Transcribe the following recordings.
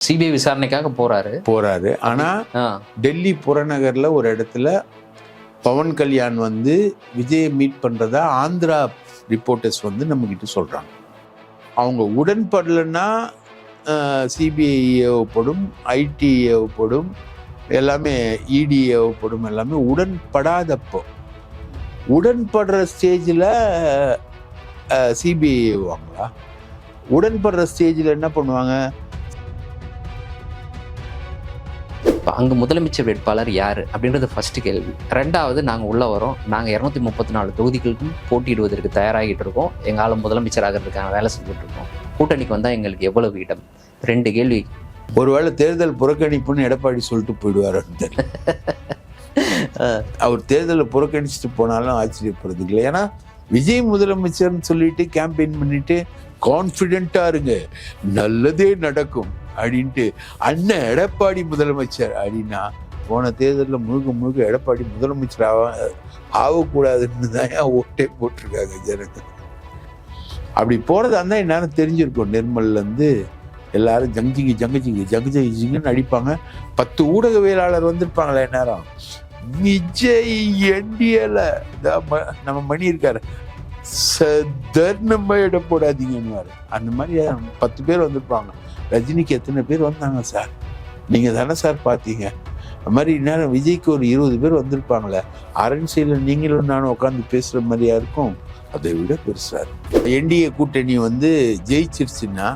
CBI விசாரணைக்காக போறாரு. ஆனா டெல்லி புறநகர்ல ஒரு இடத்துல பவன் கல்யாண் வந்து விஜயை மீட் பண்றதா ஆந்திரா ரிப்போர்ட்டர்ஸ் வந்து நம்ம கிட்ட சொல்றாங்க. அவங்க உடன்படலைன்னா சிபிஐ ஏவப்படும், ஐடி ஏவப்படும், எல்லாமே இடி ஏவப்படும். எல்லாமே உடன்படாதப்போ, உடன்படுற ஸ்டேஜில் சிபிஐ ஏவுவாங்களா? உடன்படுற ஸ்டேஜில் என்ன பண்ணுவாங்க? அங்கே முதலமைச்சர் வேட்பாளர் யார் அப்படின்றது ஃபர்ஸ்ட் கேள்வி. ரெண்டாவது, நாங்கள் உள்ள வரோம், நாங்கள் 234 தொகுதிகளுக்கும் போட்டியிடுவதற்கு தயாராகிட்டு இருக்கோம், எங்கள் முதலமைச்சர் ஆகிறதுக்கான வேலை செஞ்சுட்டு இருக்கோம், கூட்டணிக்கு வந்தால் எங்களுக்கு எவ்வளவு இடம்? 2 கேள்வி. ஒருவேளை தேர்தல் புறக்கணிப்புன்னு எடப்பாடி சொல்லிட்டு போயிடுவாருன்னு தெரியல. அவர் தேர்தலை புறக்கணிச்சுட்டு போனாலும் ஆச்சரியப்படுறது இல்லை. ஏன்னா விஜய் முதலமைச்சர்னு சொல்லிட்டு கேம்பெயின் பண்ணிட்டு கான்ஃபிடென்ட்டா இருங்க, நல்லதே நடக்கும் அப்படின்ட்டு அண்ணன் எடப்பாடி முதலமைச்சர் அப்படின்னா, போன தேர்தலில் முழுக்க எடப்பாடி முதலமைச்சர் ஆகக்கூடாதுன்னு தான் ஓட்டே போட்டிருக்காங்க ஜனங்க. அப்படி போறதா இருந்தால் என்னன்னு தெரிஞ்சிருக்கும். நிர்மல்லேருந்து எல்லாரும் ஜங்கஜிங்கன்னு அடிப்பாங்க. 10 ஊடகவியலாளர் வந்திருப்பாங்களே நேரம். விஜய் என்டிஏல நம்ம மணி இருக்காரு, நம்ம இடம் போடாதீங்கன்னு. அந்த மாதிரி 10 பேர் வந்திருப்பாங்க. ரஜினிக்கு எத்தனை பேர் வந்தாங்க சார்? நீங்க தானே சார் பார்த்தீங்க? அது மாதிரி நேரம் விஜய்க்கு ஒரு 20 பேர் வந்திருப்பாங்களே. அரண்சையில் நீங்களும் நானும் உட்காந்து பேசுற மாதிரியா இருக்கும். அதை விட பெருசா இருக்கும். என்டிஏ கூட்டணி வந்து ஜெயிச்சிருச்சுன்னா,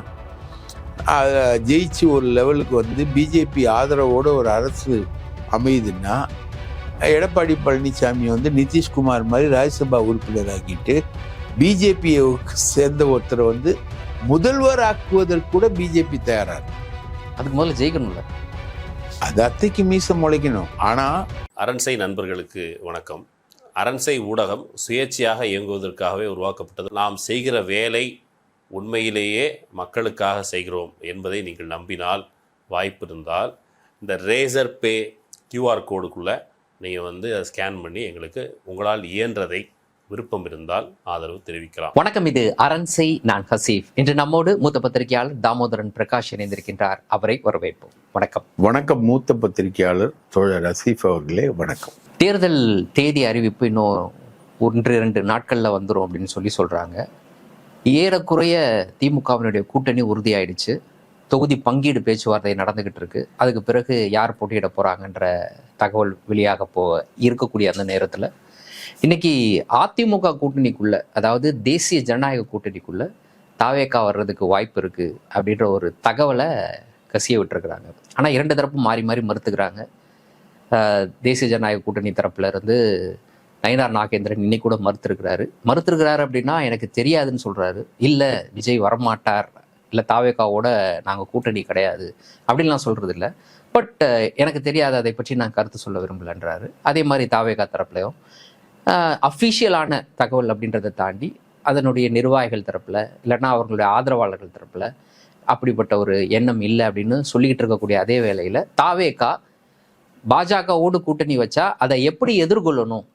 ஜெயிச்சு ஒரு லெவலுக்கு வந்து பிஜேபி ஆதரவோட ஒரு அரசு அமையுதுன்னா, எடப்பாடி பழனிசாமி வந்து நிதிஷ்குமார் மாதிரி ராஜ்யசபா உறுப்பினர் ஆக்கிட்டு பிஜேபியை சேர்ந்த ஒருத்தரை வந்து முதல்வர் ஆக்குவதற்கு கூட பிஜேபி தயாரா இருக்கு. அதுக்கு முதல்ல ஜெயிக்கணும்ல, அது அத்தைக்கு மீசம் முளைக்கணும். ஆனா அரண்சை நண்பர்களுக்கு வணக்கம். அரண்சை ஊடகம் சுயேட்சையாக இயங்குவதற்காகவே உருவாக்கப்பட்டது. நாம் செய்கிற வேலை உண்மையிலேயே மக்களுக்காக செய்கிறோம் என்பதை நீங்கள் நம்பினால், வாய்ப்பு இருந்தால் இந்த ரேசர் பே QR கோடுக்குள்ளே நீங்கள் வந்து அதை ஸ்கேன் பண்ணி எங்களுக்கு உங்களால் இயன்றதை, விருப்பம் இருந்தால் ஆதரவு தெரிவிக்கலாம். வணக்கம், இது அரண்சை, நான் ஹசீஃப். இன்று நம்மோடு மூத்த பத்திரிகையாளர் தாமோதரன் பிரகாஷ் இணைந்திருக்கின்றார். அவரை வரவேற்போம். வணக்கம். வணக்கம் மூத்த பத்திரிகையாளர் தோழர் ஹசீஃப் அவர்களே, வணக்கம். தேர்தல் தேதி அறிவிப்பு இன்னும் 1-2 நாட்களில் வந்துடும் அப்படின்னு சொல்கிறாங்க. ஏறக்குறைய திமுகவினுடைய கூட்டணி உறுதியாயிடுச்சு. தொகுதி பங்கீடு பேச்சுவார்த்தை நடந்துகிட்டு இருக்கு. அதுக்கு பிறகு யார் போட்டியிட போறாங்கன்ற தகவல் வெளியாக இருக்கக்கூடிய அந்த நேரத்தில் இன்னைக்கு அதிமுக கூட்டணிக்குள்ள, அதாவது தேசிய ஜனநாயக கூட்டணிக்குள்ள தாவேகா வர்றதுக்கு வாய்ப்பு இருக்கு அப்படின்ற ஒரு தகவலை கசிய விட்டுருக்குறாங்க. ஆனால் 2 தரப்பும் மாறி மாறி மறுத்துக்கிறாங்க. தேசிய ஜனநாயக கூட்டணி தரப்புல இருந்து நயினார் நாகேந்திரன் இன்னைக்கு கூட மறுத்திருக்கிறாரு அப்படின்னா எனக்கு தெரியாதுன்னு சொல்றாரு. இல்லை, விஜய் வரமாட்டார், இல்லை தாவேகாவோட நாங்கள் கூட்டணி கிடையாது அப்படின்லாம் சொல்றது இல்லை. பட் எனக்கு தெரியாது, அதை பற்றி நான் கருத்து சொல்ல விரும்பலன்றாரு. அதே மாதிரி தாவேகா தரப்புலையும் அஃபிஷியலான தகவல் அப்படின்றத தாண்டி அதனுடைய நிர்வாகிகள் தரப்புல, இல்லைன்னா அவர்களுடைய ஆதரவாளர்கள் தரப்புல அப்படிப்பட்ட ஒரு எண்ணம் இல்லை அப்படின்னு சொல்லிக்கிட்டு இருக்கக்கூடிய அதே வேளையில் தாவேகா பாஜகவோடு கூட்டணி வச்சா அதை எப்படி எதிர்கொள்ளணும்,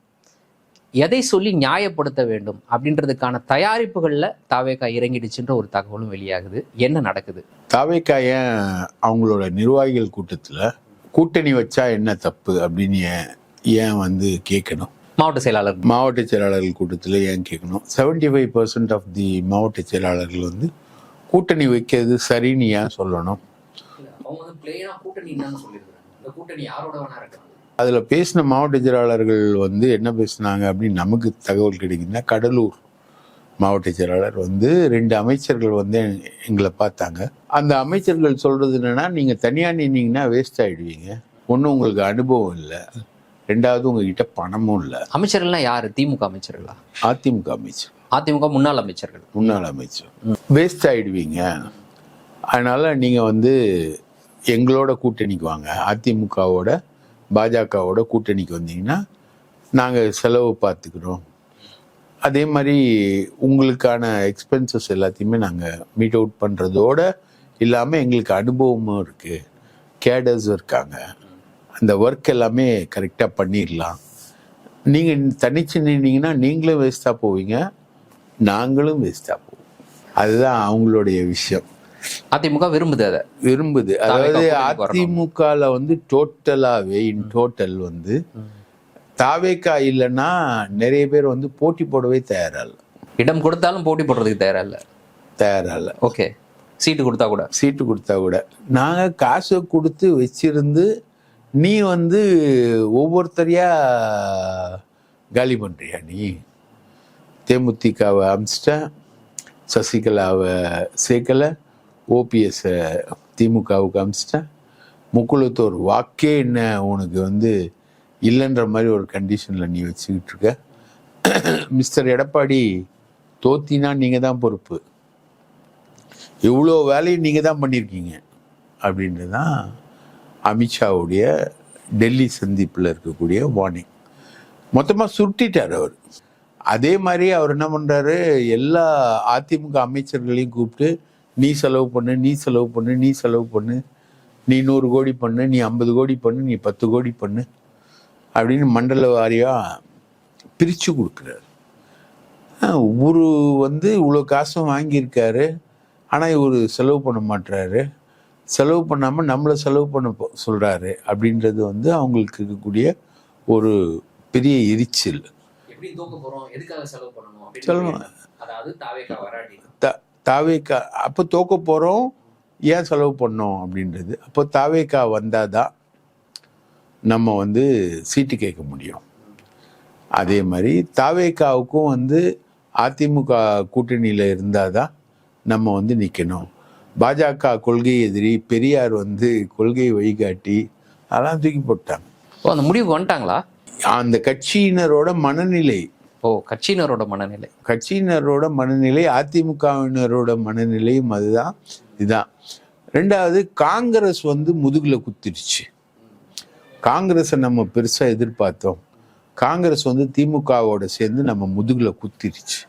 எதை சொல்லி நியாயப்படுத்த வேண்டும் அப்படின்றதுக்கான தயாரிப்புகளில் தாவேகா இறங்கிடுச்சுன்ற ஒரு தகவலும் வெளியாகுது. என்ன நடக்குது? தாவேகா ஏன் அவங்களோட நிர்வாகிகள் கூட்டத்தில் கூட்டணி வச்சா என்ன தப்பு அப்படின்னு ஏன் வந்து கேட்கணும்? மாவட்ட செயலாளர்கள் கூட்டத்தில் ஏன் கேட்கணும்? 75% ஆஃப் தி மாவட்ட செயலாளர்கள் வந்து கூட்டணி வைக்கிறது சரின்னு ஏன் சொல்லணும்? அதில் பேசின மாவட்ட செயலாளர்கள் வந்து என்ன பேசினாங்க அப்படின்னு நமக்கு தகவல் கிடைக்குதுன்னா, கடலூர் மாவட்ட செயலாளர் வந்து 2 அமைச்சர்கள் வந்து எங்களை பார்த்தாங்க. அந்த அமைச்சர்கள் சொல்றது என்னன்னா, நீங்கள் தனியாக நின்னீங்கன்னா வேஸ்ட் ஆகிடுவீங்க, ஒன்றும் உங்களுக்கு அனுபவம் இல்லை, 2வது உங்ககிட்ட பணமும் இல்லை. அமைச்சர்கள்லாம் யாரு? திமுக அமைச்சர்களா? அதிமுக அமைச்சர். அதிமுக முன்னாள் அமைச்சர். வேஸ்ட் ஆகிடுவீங்க, அதனால நீங்கள் வந்து எங்களோட கூட்டணிக்கு வாங்க, அதிமுகவோட பாஜகவோட கூட்டணிக்கு வந்தீங்கன்னா நாங்கள் செலவு பார்த்துக்கிறோம், அதே மாதிரி உங்களுக்கான எக்ஸ்பென்சஸ் எல்லாத்தையுமே நாங்கள் மீட் அவுட் பண்ணுறதோட இல்லாமல் எங்களுக்கு அனுபவமும் இருக்குது, கேடர்ஸும் இருக்காங்க, அந்த ஒர்க் எல்லாமே கரெக்டாக பண்ணிடலாம். நீங்கள் தனிச்சு நின்னீங்கன்னா நீங்களும் வேஸ்ட்டாக போவீங்க, நாங்களும் வேஸ்ட்டாக போவோம். அதுதான் அவங்களுடைய விஷயம். அதிமுக விரும்புது அதை. விரும்புது. அதாவது அதிமுகல வந்து டோட்டலாவே இன் டோட்டல் வந்து தாவேக்கா இல்லைன்னா நிறைய பேர் வந்து போட்டி போடவே தயாரால. இடம் கொடுத்தாலும் போட்டி போடுறதுக்கு தயாரால. ஓகே, சீட்டு கொடுத்தா கூட நாங்கள் காசை கொடுத்து வச்சிருந்து நீ வந்து ஒவ்வொருத்தரையா காலி பண்றியா? நீ தேமுதிகவை அமிச்சிட்ட, சசிகலாவை சேர்க்கலை, ஓபிஎஸ்ஸை திமுகவுக்கு அமிச்சிட்ட, முக்குளத்தோர் வாக்கே என்ன உனக்கு வந்து இல்லைன்ற மாதிரி ஒரு கண்டிஷனில் நீ வச்சுக்கிட்டு இருக்க. மிஸ்டர் எடப்பாடி தோத்தினா நீங்கள் தான் பொறுப்பு, இவ்வளோ வேலையும் நீங்கள் தான் பண்ணியிருக்கீங்க அப்படின்றது தான் அமித்ஷாவுடைய டெல்லி சந்திப்பில் இருக்கக்கூடிய வார்னிங். மொத்தமாக சுருட்டிட்டார் அவர். அதே மாதிரி அவர் என்ன பண்ணுறாரு, எல்லா அதிமுக அமைச்சர்களையும் கூப்பிட்டு நீ செலவு பண்ணு, நீ 100 கோடி பண்ணு, நீ 50 கோடி பண்ணு, நீ 10 கோடி பண்ணு அப்படின்னு மண்டல வாரியாக பிரித்து கொடுக்குறாரு. இவரு வந்து இவ்வளோ காசும் வாங்கியிருக்காரு, ஆனால் இவர் செலவு பண்ண மாட்டுறாரு. செலவு பண்ணாமல் நம்மளை செலவு பண்ண சொல்கிறாரு அப்படின்றது வந்து அவங்களுக்கு இருக்கக்கூடிய ஒரு பெரிய எரிச்சல். தாவேக்கா அப்போ தோக்க போகிறோம், ஏன் செலவு பண்ணோம் அப்படின்றது. அப்போ தாவேக்கா வந்தால் தான் நம்ம வந்து சீட்டு கேட்க முடியும். அதே மாதிரி தாவேக்காவுக்கும் வந்து அதிமுக கூட்டணியில் இருந்தால் தான் நம்ம வந்து நிற்கணும். பாஜக கொள்கை எதிரி, பெரியார் வந்து கொள்கை வழிகாட்டி, அதெல்லாம் தூக்கி போட்டாங்க. அந்த முடிவுக்கு வந்துட்டாங்களா? அந்த கட்சியினரோட மனநிலை, கட்சியினரோட மனநிலை, அதிமுகவினரோட மனநிலையும் அதுதான். இதுதான். ரெண்டாவது, காங்கிரஸ் வந்து முதுகுல குத்திருச்சு. காங்கிரஸை நம்ம பெருசாக எதிர்பார்த்தோம், காங்கிரஸ் வந்து திமுகவோட சேர்ந்து நம்ம முதுகுல குத்திருச்சு.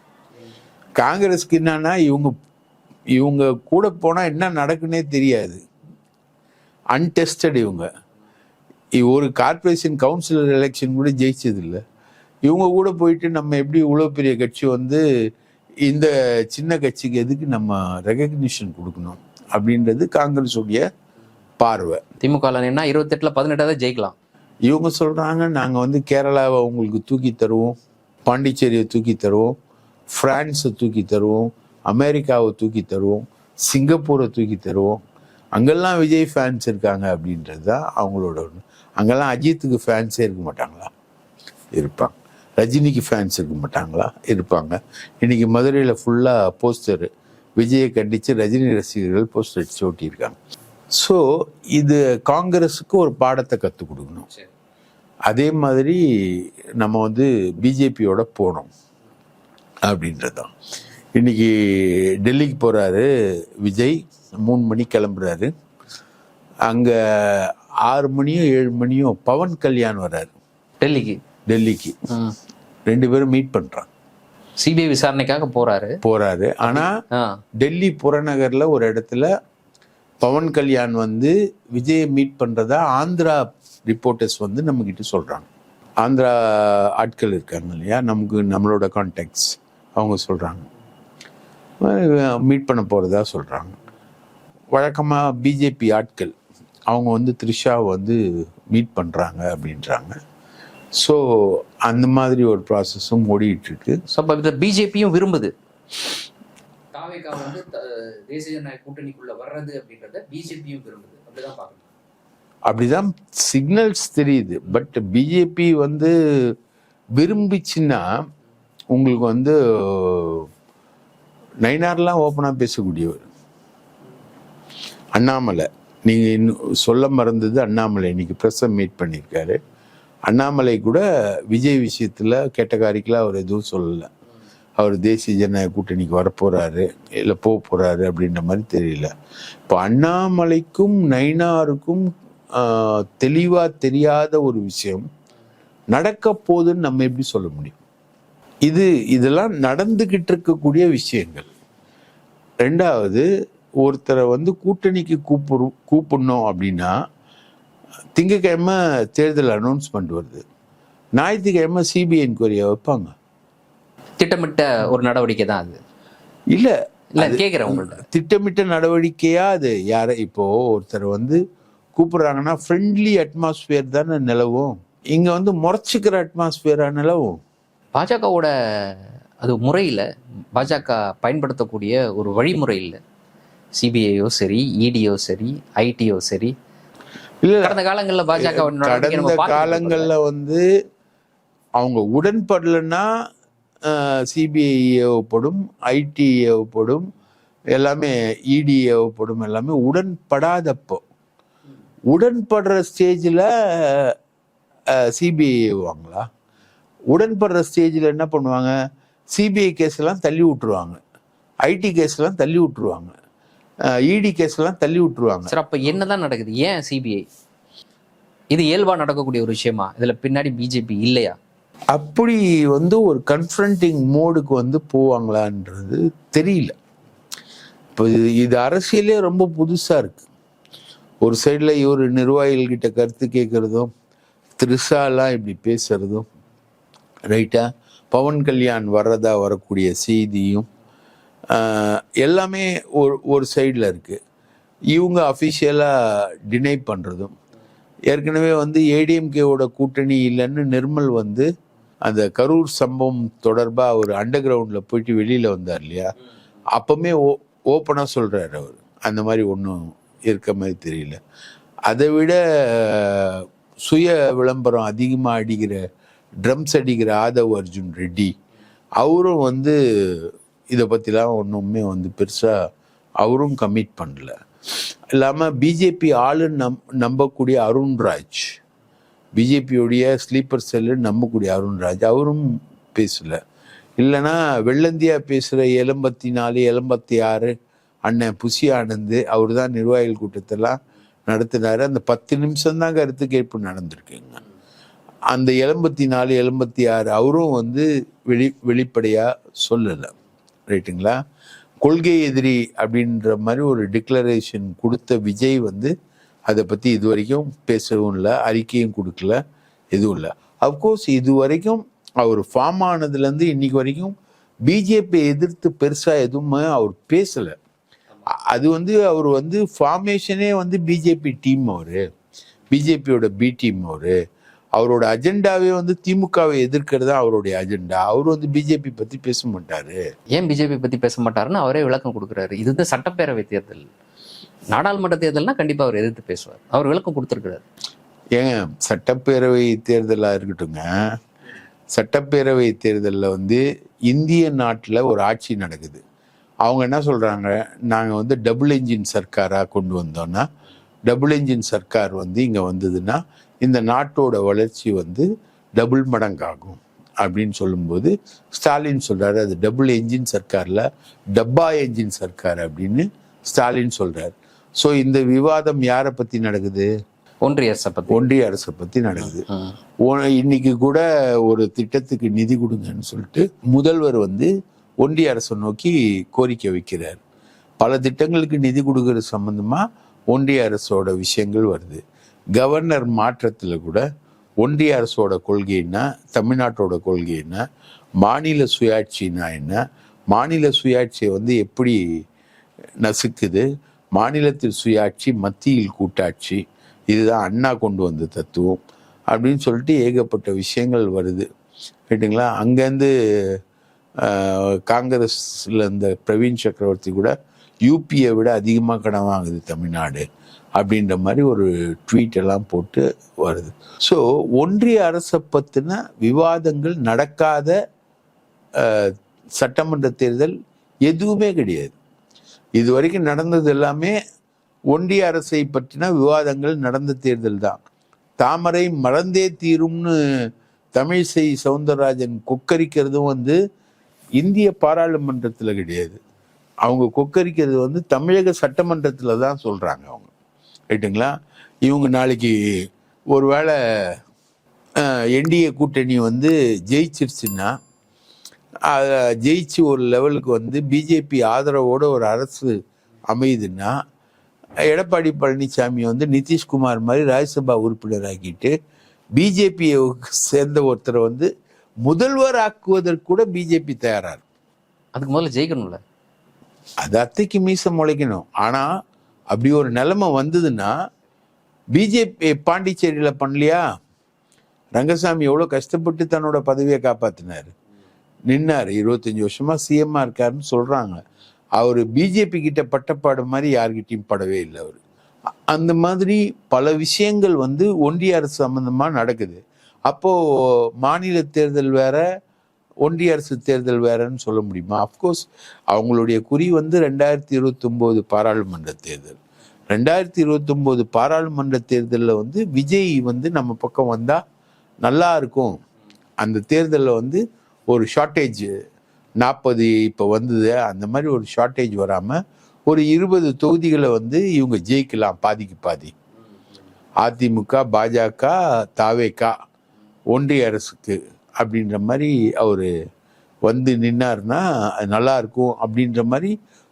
காங்கிரஸ்க்கு என்னன்னா இவங்க கூட போனால் என்ன நடக்குன்னே தெரியாது, அன்டெஸ்டட். இவங்க ஒரு கார்பரேஷன் கவுன்சிலர் எலெக்ஷன் கூட ஜெயிச்சதில்லை. இவங்க கூட போயிட்டு நம்ம எப்படி இவ்வளோ பெரிய கட்சி வந்து இந்த சின்ன கட்சிக்கு எதுக்கு நம்ம ரெகக்னிஷன் கொடுக்கணும் அப்படின்றது காங்கிரஸ் உடைய பார்வை. திமுக 28ல் 18 ஜெயிக்கலாம். இவங்க சொல்கிறாங்க நாங்கள் வந்து கேரளாவை உங்களுக்கு தூக்கி தருவோம், பாண்டிச்சேரியை தூக்கி தருவோம், ஃப்ரான்ஸை தூக்கி தருவோம், அமெரிக்காவை தூக்கி தருவோம், சிங்கப்பூரை தூக்கி தருவோம். அங்கெல்லாம் விஜய் ஃபேன்ஸ் இருக்காங்க அப்படின்றது தான் அவங்களோட ஒன்று. அங்கெல்லாம் அஜித்துக்கு ஃபேன்ஸே இருக்க மாட்டாங்களா? இருப்பாங்க. ரஜினிக்கு ஃபேன்ஸ் இருக்க மாட்டாங்களா? இருப்பாங்க. இன்னைக்கு மதுரையில் ஃபுல்லாக போஸ்டர் விஜயை கண்டித்து ரஜினி ரசிகர்கள் போஸ்டர் அடிச்சு ஓட்டியிருக்காங்க. ஸோ இது காங்கிரஸுக்கு ஒரு பாடத்தை கற்றுக் கொடுக்கணும். அதே மாதிரி நம்ம வந்து பிஜேபியோட போனோம் அப்படின்றது தான். இன்னைக்கு டெல்லிக்கு போகிறாரு விஜய், 3 மணிக்கு கிளம்புறாரு. அங்கே 6 மணியோ 7 மணியோ பவன் கல்யாண் வர்றாரு டெல்லிக்கு. 2 பேரும் மீட் பண்ணுறாங்க. சிபிஐ விசாரணைக்காக போறாரு. ஆனால் டெல்லி புறநகரில் ஒரு இடத்துல பவன் கல்யாண் வந்து விஜயை மீட் பண்ணுறதா ஆந்திரா ரிப்போர்ட்டர்ஸ் வந்து நம்மக்கிட்ட சொல்கிறாங்க. ஆந்திரா ஆட்கள் இருக்காங்க இல்லையா, நம்மளோட கான்டாக்ட்ஸ், அவங்க சொல்கிறாங்க மீட் பண்ண போகிறதா சொல்கிறாங்க. வழக்கமாக பிஜேபி ஆட்கள் அவங்க வந்து த்ரிஷாவை வந்து மீட் பண்ணுறாங்க அப்படின்றாங்க. ஸோ அந்த மாதிரி ஒரு ப்ராசஸும் ஓடிட்டு இருக்கு. ஸோ இப்போ பிஜேபியும் விரும்புது தாவேகா வந்து தேசிய ஜனநாயக கூட்டணிக்குள்ள வர்றது அப்படின்றத பிஜேபியும் விரும்புது. அப்படிதான் பார்க்கணும். அப்படிதான் சிக்னல்ஸ் தெரியுது. பட் பிஜேபி வந்து விரும்பிச்சுன்னா உங்களுக்கு வந்து நயினார்லாம் ஓப்பனாக பேசக்கூடியவர். அண்ணாமலை, நீங்கள் இன்னும் சொல்ல மறந்தது, அண்ணாமலை இன்னைக்கு ப்ரெஸ்ஸை மீட் பண்ணியிருக்காரு. அண்ணாமலை கூட விஜய் விஷயத்தில் கேட்டகாரிக்கெலாம் அவர் எதுவும் சொல்லலை. அவர் தேசிய ஜனநாயக கூட்டணிக்கு வரப்போகிறாரு இல்லை போகிறாரு அப்படின்ற மாதிரி தெரியல. இப்போ அண்ணாமலைக்கும் நயினாருக்கும் தெளிவாக தெரியாத ஒரு விஷயம் நடக்க போகுதுன்னு நம்ம எப்படி சொல்ல முடியும்? இதெல்லாம் நடந்துக்கிட்டு இருக்கக்கூடிய விஷயங்கள். ரெண்டாவது, ஒருத்தரை வந்து கூட்டணிக்கு கூப்பிடணும் அப்படின்னா திங்கக்கிழமை தேர்தல் அனௌன்ஸ்மெண்ட் வருது, ஞாயிற்றுக்கிழமை சிபிஐ என்கொயரியை வைப்பாங்க. திட்டமிட்ட ஒரு நடவடிக்கை தான் அது. இல்லை, இல்ல கேக்குறேன் உங்கள்ட்ட. திட்டமிட்ட நடவடிக்கையா அது யாரை இப்போ ஒருத்தர் வந்து கூப்பிடுறாங்கன்னா ஃப்ரெண்ட்லி அட்மாஸ்பியர் தானே நிலவும். இங்க வந்து முறைச்சிக்கிற அட்மாஸ்பியரா நிலவும். பாஜகவோட அது முறையில பாஜக பயன்படுத்தக்கூடிய ஒரு வழிமுறை இல்லை. சிபிஐயோ சரி, இடியோ சரி, ஐடியோ சரி, இல்ல கடந்த காலங்கள்ல பாஜக கடந்த காலங்கள்ல வந்து அவங்க உடன்படலைன்னா சிபிஐ ஏவப்படும், ஐடி ஏவப்படும், எல்லாமே இடி ஏவப்படும். எல்லாமே உடன்படாதப்போ, உடன்படுற ஸ்டேஜில் சிபிஐ ஏவுவாங்களா? உடன்படுற ஸ்டேஜில் என்ன பண்ணுவாங்க? சிபிஐ கேஸ் எல்லாம் தள்ளி விட்டுருவாங்க, ஐடி கேஸ் எல்லாம் தள்ளி விட்டுருவாங்க, இடி கேஸ் எல்லாம் தள்ளி விட்டுருவாங்க. சார், அப்ப என்னதான் நடக்குது? ஏன் சிபிஐ? இது இயல்பா நடக்கக்கூடிய ஒரு விஷயமா? இதுல பின்னாடி பிஜேபி இல்லையா? அப்படி வந்து ஒரு கன்ஃபரண்டிங் மோடுக்கு வந்து போவாங்களான்றது தெரியல. இப்போ இது அரசியலே ரொம்ப புதுசா இருக்கு. ஒரு சைடில் இவர் நிர்வாகிகள்கிட்ட கருத்து கேட்கறதும், த்ரிஷாலாம் இப்படி பேசுறதும், ரைட்டா, பவன் கல்யாண் வர்றதா வரக்கூடிய செய்தியும் எல்லாமே ஒரு சைடில் இருக்கு. இவங்க அஃபிஷியலாக டினை பண்ணுறதும், ஏற்கனவே வந்து ஏடிஎம்கேவோட கூட்டணி இல்லைன்னு நிர்மல் வந்து அந்த கரூர் சம்பவம் தொடர்பாக அவர் அண்டர் கிரவுண்டில் போயிட்டு வெளியில் வந்தார் இல்லையா, அப்பவுமே ஓப்பனாக சொல்கிறார் அவர், அந்த மாதிரி ஒன்றும் இருக்க மாதிரி தெரியல. அதை விட சுய விளம்பரம் அதிகமாக அடிக்கிற, ட்ரம்ஸ் அடிக்கிற ஆதவ் அர்ஜுன் ரெட்டி அவரும் வந்து இதை பற்றிலாம் ஒன்றுமே வந்து பெருசாக அவரும் கமிட் பண்ணல. இல்லாமல் பிஜேபி நம்பக்கூடிய அருண்ராஜ், பிஜேபியோடைய ஸ்லீப்பர் செல்லு நம்பக்கூடிய அருண்ராஜ் அவரும் பேசல. இல்லைன்னா வெள்ளந்தியா பேசுகிற 74, 76 அண்ணன் புசி ஆனந்த் அவர் தான் நிர்வாகிகள் கூட்டத்தெல்லாம் நடத்தினாரு. அந்த 10 நிமிஷம் தான் கருத்து கேட்பு நடந்திருக்குங்க. அந்த 74, 76 அவரும் வந்து வெளிப்படையாக சொல்லலை, ரைட்டுங்களா. கொள்கை எதிரி அப்படின்ற மாதிரி ஒரு டிக்ளரேஷன் கொடுத்த விஜய் வந்து அதை பற்றி இது வரைக்கும் பேசவும் இல்லை, அறிக்கையும் கொடுக்கல, எதுவும் இல்லை. அஃப்கோர்ஸ் இது வரைக்கும் அவர் ஃபார்ம் ஆனதுலேருந்து இன்னைக்கு வரைக்கும் பிஜேபி எதிர்த்து பெருசாக எதுவுமே அவர் பேசலை. அது வந்து அவர் வந்து ஃபார்மேஷனே வந்து பிஜேபி டீம், அவர் பிஜேபியோட பி டீம், அவரோட அஜெண்டாவே வந்து திமுகவை எதிர்க்கிறது தான் அவருடைய அஜெண்டா. அவர் வந்து பிஜேபி பற்றி பேச மாட்டாரு. ஏன் பிஜேபி பற்றி பேச மாட்டாருன்னு அவரே விளக்கம் கொடுக்குறாரு. இது வந்து சட்டப்பேரவை தேர்தல், நாடாளுமன்ற தேர்தல்னா கண்டிப்பாக அவர் எதிர்த்து பேசுவார். அவர் விளக்கம் கொடுத்துருக்கிறார். ஏங்க, சட்டப்பேரவை தேர்தலாக இருக்கட்டுங்க, சட்டப்பேரவை தேர்தலில் வந்து இந்திய நாட்டில் ஒரு ஆட்சி நடக்குது. அவங்க என்ன சொல்கிறாங்க, நாங்கள் வந்து டபுள் என்ஜின் சர்க்காராக கொண்டு வந்தோம்னா, டபுள் என்ஜின் சர்க்கார் வந்து இங்கே வந்ததுன்னா இந்த நாட்டோட வளர்ச்சி வந்து டபுள் மடங்காகும் அப்படின்னு சொல்லும்போது ஸ்டாலின் சொல்கிறாரு, அது டபுள் என்ஜின் சர்க்காரில் டப்பா என்ஜின் சர்க்கார் அப்படின்னு ஸ்டாலின் சொல்கிறார். ஸோ இந்த விவாதம் யாரை பற்றி நடக்குது? ஒன்றிய அரசை பற்றி நடக்குது. இன்னைக்கு கூட ஒரு திட்டத்துக்கு நிதி கொடுங்கன்னு சொல்லிட்டு முதல்வர் வந்து ஒன்றிய அரசை நோக்கி கோரிக்கை வைக்கிறார். பல திட்டங்களுக்கு நிதி கொடுக்கறது சம்பந்தமாக ஒன்றிய அரசோட விஷயங்கள் வருது. கவர்னர் மாற்றத்தில் கூட ஒன்றிய அரசோட கொள்கைன்னா, தமிழ்நாட்டோட கொள்கைன்னா, மாநில சுயாட்சின்னா என்ன, மாநில சுயாட்சியை வந்து எப்படி நசுக்குது, மாநிலத்தில் சுயாட்சி மத்தியில் கூட்டாட்சி, இதுதான் அண்ணா கொண்டு வந்த தத்துவம் அப்படின்னு சொல்லிட்டு ஏகப்பட்ட விஷயங்கள் வருது, ரைட்டுங்களா. அங்கேருந்து காங்கிரஸில் இந்த பிரவீன் சக்கரவர்த்தி கூட யூபியை விட அதிகமாக கடன் வாங்குது தமிழ்நாடு அப்படின்ற மாதிரி ஒரு ட்வீட் எல்லாம் போட்டு வருது. ஸோ ஒன்றிய அரசை பற்றின விவாதங்கள் நடக்காத சட்டமன்ற தேர்தல் எதுவுமே கிடையாது. இது வரைக்கும் நடந்தது எல்லாமே ஒன்றிய அரசை பற்றின விவாதங்கள் நடந்த தேர்தல் தான். தாமரை மறந்தே தீரும்னு தமிழிசை சவுந்தரராஜன் கொக்கரிக்கிறதும் வந்து இந்திய பாராளுமன்றத்தில் கிடையாது. அவங்க கொக்கரிக்கிறது வந்து தமிழக சட்டமன்றத்தில் தான் சொல்கிறாங்க அவங்க, ரைட்டுங்களா. இவங்க நாளைக்கு ஒருவேளை என்டிஏ கூட்டணி வந்து ஜெயிச்சிருச்சுன்னா, ஜெயிச்சு ஒரு லெவலுக்கு வந்து பிஜேபி ஆதரவோடு ஒரு அரசு அமையுதுன்னா, எடப்பாடி பழனிசாமி வந்து நிதிஷ்குமார் மாதிரி ராஜ்யசபா உறுப்பினர் ஆக்கிட்டு பிஜேபியை சேர்ந்த ஒருத்தரை வந்து முதல்வர் ஆக்குவதற்கு கூட பிஜேபி தயாரா இருக்கு. அதுக்கு முதல்ல ஜெயிக்கணும்ல. அது அத்தைக்கு மீச முளைக்கணும். ஆனா அப்படி ஒரு நிலைமை வந்ததுன்னா பிஜேபி பாண்டிச்சேரியில பண்ணலையா? ரங்கசாமி எவ்வளவு கஷ்டப்பட்டு தன்னோட பதவியை காப்பாத்தினாரு, நின்னாரு. 25 வருஷமா சிஎம்மா இருக்காருன்னு சொல்றாங்க. அவரு பிஜேபி கிட்ட பட்டப்பாடு மாதிரி யார்கிட்டயும் படவே இல்லை அவரு. அந்த மாதிரி பல விஷயங்கள் வந்து ஒன்றிய அரசு சம்பந்தமா நடக்குது. அப்போ மாநில தேர்தல் வேற, ஒன்றிய அரசு தேர்தல் வேறன்னு சொல்ல முடியுமா? அப்கோர்ஸ் அவங்களுடைய குறி வந்து 2029 பாராளுமன்ற தேர்தல். 2029 பாராளுமன்ற தேர்தலில் வந்து விஜய் வந்து நம்ம பக்கம் வந்தா நல்லா இருக்கும். அந்த தேர்தலில் வந்து ஒரு ஷார்ட்டேஜ் 40 இப்போ வந்தது, அந்த மாதிரி ஒரு ஷார்ட்டேஜ் வராமல் ஒரு 20 தொகுதிகளை வந்து இவங்க ஜெயிக்கலாம், பாதிக்கு பாதி. அதிமுக, பாஜக, தாவேகா, ஒன்றிய அரசுக்கு அப்படின்ற மாதிரி அவர் வந்து நின்னார்னா அது நல்லா இருக்கும் அப்படின்ற மாதிரி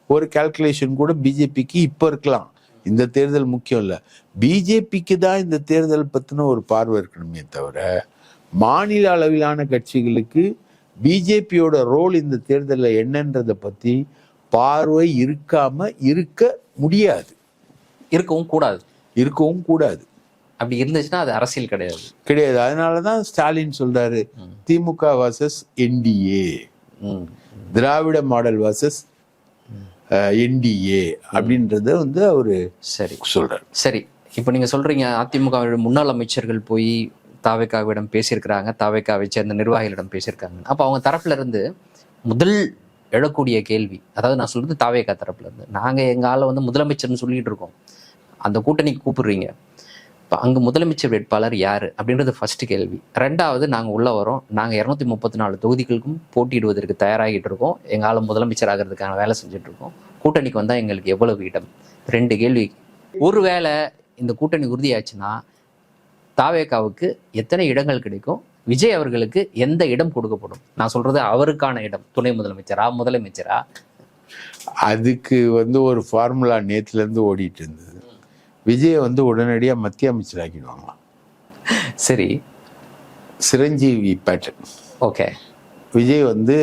ஒரு கால்குலேஷன் கூட பிஜேபிக்கு இப்போ இருக்கலாம். இந்த தேர்தல் முக்கியம் இல்லை, பிஜேபிக்கு தான் இந்த தேர்தல் பற்றின ஒரு பார்வை இருக்கணுமே தவிர மாநில அளவிலான கட்சிகளுக்கு பிஜேபியோட ரோல் இந்த தேர்தலில் என்னன்றதை பற்றி பார்வை இருக்க முடியாது, இருக்கவும் கூடாது. அப்படி இருந்துச்சுன்னா அது அரசியல் கிடையாது. அதனாலதான் ஸ்டாலின் சொல்றாரு திமுக வர்சஸ் என்டிஏ, திராவிட மாடல் வர்சஸ் என்டிஏ அப்படின்றத வந்து அவரு சொல்றாரு. சரி, இப்போ நீங்க சொல்றீங்க அதிமுக முன்னாள் அமைச்சர்கள் போய் தாவேகாவிடம் பேசியிருக்கிறாங்க, தாவேகாவை சேர்ந்த நிர்வாகிகளிடம் பேசியிருக்காங்க. அப்போ அவங்க தரப்புல இருந்து முதல் எழக்கூடிய கேள்வி, அதாவது நான் சொல்றது தாவேகா தரப்புல இருந்து, நாங்க எங்க ஆளை வந்து முதலமைச்சர்னு சொல்லிட்டு இருக்கோம், அந்த கூட்டணிக்கு கூப்பிடுறீங்க, இப்போ அங்கே முதலமைச்சர் வேட்பாளர் யார் அப்படின்றது ஃபர்ஸ்ட் கேள்வி. ரெண்டாவது, நாங்கள் உள்ளே வரோம், நாங்கள் 234 தொகுதிகளுக்கும் போட்டியிடுவதற்கு தயாராகிட்டு இருக்கோம், எங்கள் ஆளை முதலமைச்சர் ஆகிறதுக்கான வேலை செஞ்சுட்டு இருக்கோம், கூட்டணிக்கு வந்தால் எங்களுக்கு எவ்வளவு இடம்? 2 கேள்வி. ஒருவேளை இந்த கூட்டணி உறுதியாச்சுன்னா தாவேகாவுக்கு எத்தனை இடங்கள் கிடைக்கும்? விஜய் அவர்களுக்கு எந்த இடம் கொடுக்கப்படும்? நான் சொல்றது அவருக்கான இடம், துணை முதலமைச்சரா, முதலமைச்சரா? அதுக்கு வந்து ஒரு ஃபார்முலா நேத்துல இருந்து ஓடிட்டு இருந்தது. விஜய் வந்து உடனடியா மத்திய அமைச்சர் ஆக்கிடுவாங்களாம். சரி, சிரஞ்சீவி பேட்டர்ன். ஓகே, விஜய் வந்து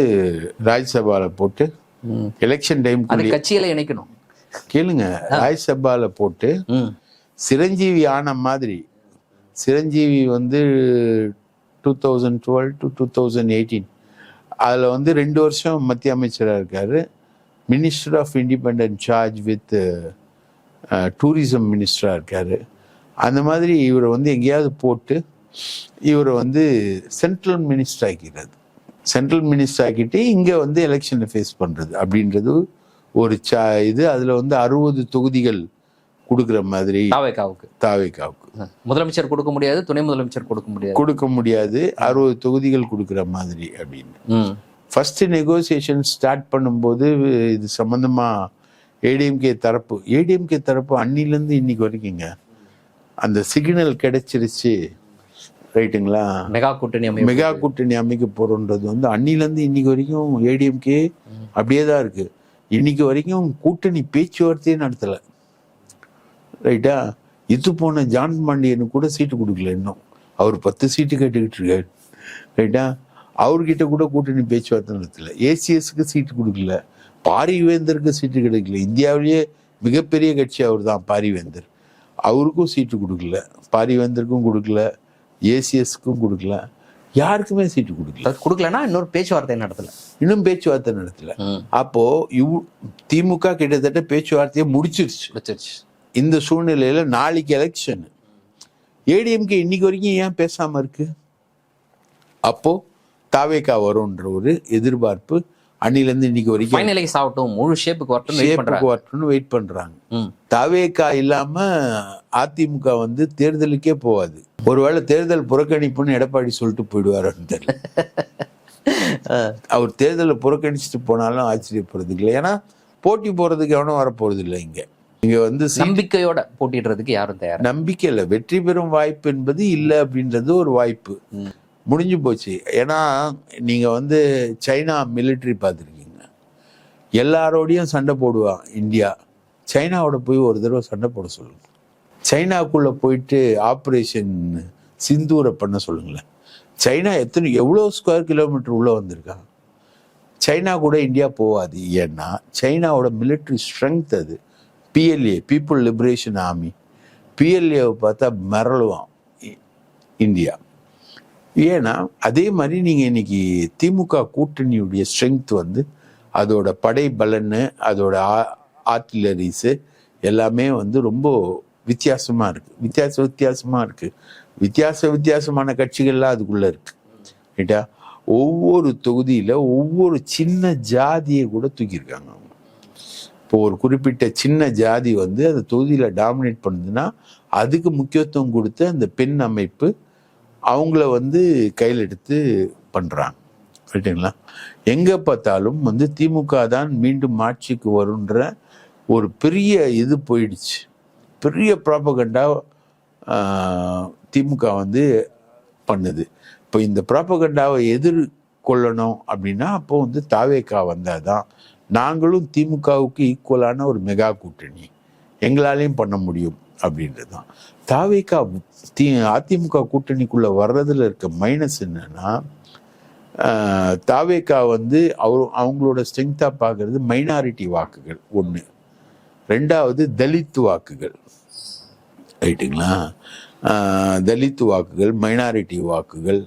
ராஜ்யசபால போட்டு எலெக்ஷன் டைம் கட்சியில இணைக்கணும். கேளுங்க, ராஜ்யசபால போட்டு சிரஞ்சீவி ஆன மாதிரி. சிரஞ்சீவி வந்து 2012 to 2018 அதில் வந்து 2 வருஷம் மத்திய அமைச்சராக இருக்காரு. Minister of independent charge with tourism மினிஸ்டராக இருக்காரு. அந்த மாதிரி இவரை வந்து எங்கேயாவது போட்டு இவரை வந்து சென்ட்ரல் மினிஸ்டர் ஆக்கிடுறது, சென்ட்ரல் மினிஸ்டர் ஆக்கிட்டு இங்கே வந்து எலெக்ஷனை ஃபேஸ் பண்ணுறது அப்படின்றது ஒரு இது. அதில் வந்து 60 தொகுதிகள் கொடுக்குற மாதிரி தாவேகாவுக்கு முதலமைச்சர் கொடுக்க முடியாது, துணை முதலமைச்சர் கொடுக்க முடியாது, 60 தொகுதிகள் கொடுக்குற மாதிரி அப்படின்னு. ஃபர்ஸ்ட் நெகோசியேஷன் ஸ்டார்ட் பண்ணும்போது இது சம்பந்தமா ஏடிஎம்கே தரப்பு அன்னிலேருந்து இன்னைக்கு வரைக்குங்க அந்த சிக்னல் கிடைச்சிருச்சு, ரைட்டுங்களா, மெகா கூட்டணி அமைக்க போறோன்றது வந்து அன்னிலேருந்து இன்னைக்கு வரைக்கும் ஏடிஎம்கே அப்படியே தான் இருக்கு. இன்னைக்கு வரைக்கும் கூட்டணி பேச்சுவார்த்தையே நடத்தலை, ரைட்டா. இது போன ஜான் பாண்டியனுக்கு கூட சீட்டு கொடுக்கல, இன்னும் அவர் 10 சீட்டு கேட்டுக்கிட்டு இருக்காரு, ரைட்டா. அவர்கிட்ட கூட கூட்டணி பேச்சுவார்த்தை நடத்தல. ஏசிஎஸ்க்கு சீட்டு கொடுக்கல, பாரிவேந்தருக்கு சீட்டு கிடைக்கல. இந்தியாவிலேயே மிகப்பெரிய கட்சி அவர் தான் பாரிவேந்தர், அவருக்கும் சீட்டு கொடுக்கல, பாரிவேந்தருக்கும் கொடுக்கல, ஏசிஎஸ்க்கும் கொடுக்கல, யாருக்குமே சீட்டு கொடுக்கலன்னா இன்னும் பேச்சுவார்த்தை நடத்தல. அப்போ திமுக கிட்டத்தட்ட பேச்சுவார்த்தையை முடிச்சிருச்சு. இந்த சூழ்நிலையில நாளைக்கு எலெக்ஷன், ஏடிஎம்கே இன்னைக்கு வரைக்கும் ஏன் பேசாம இருக்கு? அப்போ தாவேகா வரும்ன்ற ஒரு எதிர்பார்ப்பு அன்னிலேருந்து இன்னைக்கு வரைக்கும் முழு ஷேப்புக்கு வரட்டும்னு வெயிட் பண்றாங்க. தாவேகா இல்லாம அதிமுக வந்து தேர்தலுக்கே போவாது. ஒருவேளை தேர்தல் புறக்கணிப்புன்னு எடப்பாடி சொல்லிட்டு போயிடுவாருன்னு தெரியல. அவர் தேர்தலை புறக்கணிச்சுட்டு போனாலும் ஆச்சரியப்படுறதுக்கு இல்லை, ஏன்னா போட்டி போறதுக்கு எவனும் வரப்போறது இல்லை. இங்க வந்து நம்பிக்கையோட போட்டிடுறதுக்கு யாரும் தயார், நம்பிக்கை இல்லை, வெற்றி பெறும் வாய்ப்பு என்பது இல்லை அப்படின்றது ஒரு வாய்ப்பு முடிஞ்சு போச்சு. ஏன்னா நீங்க வந்து சைனா மிலிட்ரி பார்த்துருக்கீங்க, எல்லாரோடையும் சண்டை போடுவான் இந்தியா. சைனாவோட போய் ஒரு தடவை சண்டை போட சொல்லுங்க, சைனாக்குள்ள போயிட்டு ஆப்ரேஷன் சிந்தூரை பண்ண சொல்லுங்களேன். சைனா எவ்வளோ ஸ்கொயர் கிலோமீட்டர் உள்ள வந்திருக்கான். சைனா கூட இந்தியா போகாது. ஏன்னா சைனாவோட மிலிட்ரி ஸ்ட்ரென்த் அது. PLA, பீப்புள் லிபரேஷன் ஆர்மி, PLAவை பார்த்தா மிரளுவான் இந்தியா. ஏன்னா அதே மாதிரி நீங்கள் இன்னைக்கு திமுக கூட்டணியுடைய ஸ்ட்ரென்த் வந்து அதோட படை பலன்னு, அதோட ஆர்டிலரிஸு எல்லாமே வந்து ரொம்ப வித்தியாசமாக இருக்குது. வித்தியாசமாக இருக்குது. வித்தியாசமான கட்சிகள்லாம் அதுக்குள்ளே இருக்குது. ரைட்டா? ஒவ்வொரு தொகுதியில் ஒவ்வொரு சின்ன ஜாதியை கூட தூக்கியிருக்காங்க அவங்க. இப்போ ஒரு குறிப்பிட்ட சின்ன ஜாதி வந்து அந்த தொகுதியில் டாமினேட் பண்ணுதுன்னா அதுக்கு முக்கியத்துவம் கொடுத்து அந்த பெண் அமைப்பு அவங்கள வந்து கையில் எடுத்து பண்ணுறாங்க. ரைட்டுங்களா? எங்கே பார்த்தாலும் வந்து திமுக தான் மீண்டும் ஆட்சிக்கு வருன்ற ஒரு பெரிய இது போயிடுச்சு. பெரிய ப்ராபகண்டா திமுக வந்து பண்ணுது. இப்போ இந்த ப்ராபகண்டாவை எதிர்கொள்ளணும் அப்படின்னா அப்போ வந்து தாவேகா வந்தால் தான் நாங்களும் திமுகவுக்கு ஈக்குவலான ஒரு மெகா கூட்டணி எங்களாலையும் பண்ண முடியும் அப்படின்றது தான். தாவேகா அதிமுக கூட்டணிக்குள்ளே வர்றதுல இருக்க மைனஸ் என்னன்னா, தாவேகா வந்து அவங்களோட ஸ்ட்ரென்த்தாக பார்க்கறது மைனாரிட்டி வாக்குகள் ஒன்று, ரெண்டாவது தலித் வாக்குகள். ரைட்டுங்களா? தலித் வாக்குகள், மைனாரிட்டி வாக்குகள்,